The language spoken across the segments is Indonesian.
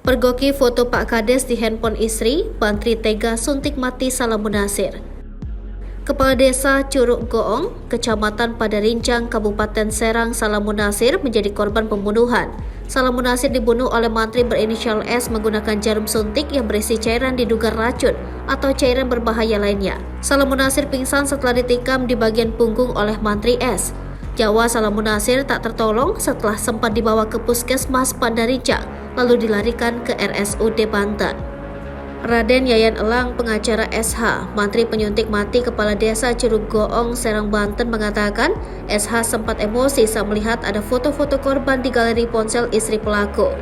Pergoki foto Pak Kades di handphone istri, Bantri tega suntik mati Salamunasir. Kepala Desa Curug Goong, Kecamatan Padarincang, Kabupaten Serang, Salamunasir menjadi korban pembunuhan. Salamunasir dibunuh oleh mantri berinisial S menggunakan jarum suntik yang berisi cairan diduga racun atau cairan berbahaya lainnya. Salamunasir pingsan setelah ditikam di bagian punggung oleh mantri S. Nyawa Salamunasir tak tertolong setelah sempat dibawa ke Puskesmas Padarincang, lalu dilarikan ke RSUD Banten. Raden Yayan Elang, pengacara SH, mantri penyuntik mati Kepala Desa Curug Goong, Serang, Banten mengatakan SH sempat emosi saat melihat ada foto-foto korban di galeri ponsel istri pelaku.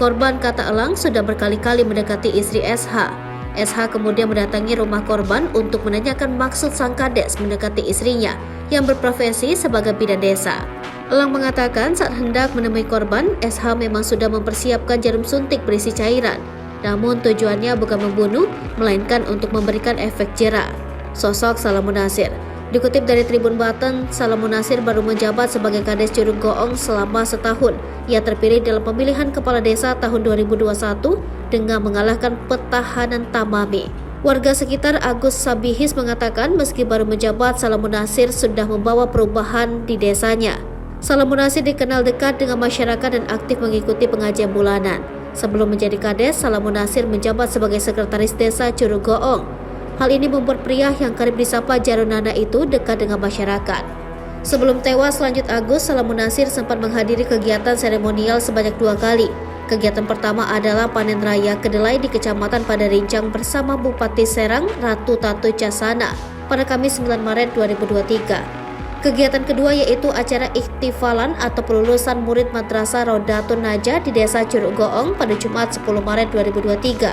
Korban, kata Elang, sudah berkali-kali mendekati istri SH. SH kemudian mendatangi rumah korban untuk menanyakan maksud sang kades mendekati istrinya yang berprofesi sebagai bidan desa. Elang mengatakan saat hendak menemui korban, SH memang sudah mempersiapkan jarum suntik berisi cairan. Namun tujuannya bukan membunuh, melainkan untuk memberikan efek jera. Sosok Salamunasir. Dikutip dari Tribun Banten, Salamunasir baru menjabat sebagai Kades Curug Goong selama setahun. Ia terpilih dalam pemilihan Kepala Desa tahun 2021 dengan mengalahkan Petahanan Tamami. Warga sekitar Agus Sabihis mengatakan meski baru menjabat, Salamunasir sudah membawa perubahan di desanya. Salamunasir dikenal dekat dengan masyarakat dan aktif mengikuti pengajian bulanan. Sebelum menjadi kades, Salamunasir menjabat sebagai sekretaris desa Curug Goong. Hal ini membuat pria yang kerap disapa Jarunana itu dekat dengan masyarakat. Sebelum tewas, lanjut Agus, Salamunasir sempat menghadiri kegiatan seremonial sebanyak 2 kali. Kegiatan pertama adalah panen raya kedelai di Kecamatan Padarincang bersama Bupati Serang, Ratu Tatu Casana, pada Kamis 9 Maret 2023. Kegiatan kedua yaitu acara ikhtifalan atau pelulusan murid Madrasah Rodatun Najah di Desa Curug Goong pada Jumat 10 Maret 2023.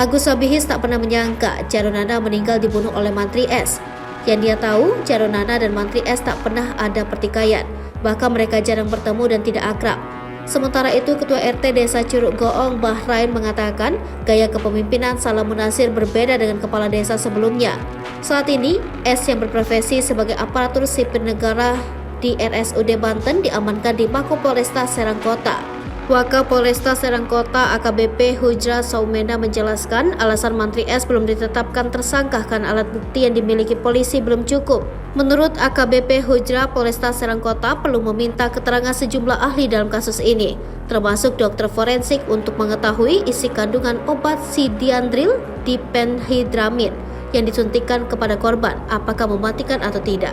Agus Sabihis tak pernah menyangka Jarunana meninggal dibunuh oleh Mantri S. Yang dia tahu, Jarunana dan Mantri S tak pernah ada pertikaian, bahkan mereka jarang bertemu dan tidak akrab. Sementara itu, Ketua RT Desa Curug Goong, Bahrain, mengatakan gaya kepemimpinan Salamunasir berbeda dengan kepala desa sebelumnya. Saat ini, S yang berprofesi sebagai aparatur sipil negara di RSUD Banten diamankan di Mako Polresta Serang Kota. Wakil Polresta Serang Kota AKBP Hujra Saumena menjelaskan alasan Mantri S belum ditetapkan tersangka karena alat bukti yang dimiliki polisi belum cukup. Menurut AKBP Hujra, Polresta Serang Kota perlu meminta keterangan sejumlah ahli dalam kasus ini, termasuk dokter forensik untuk mengetahui isi kandungan obat sidiandril diphenhydramine yang disuntikan kepada korban, apakah mematikan atau tidak.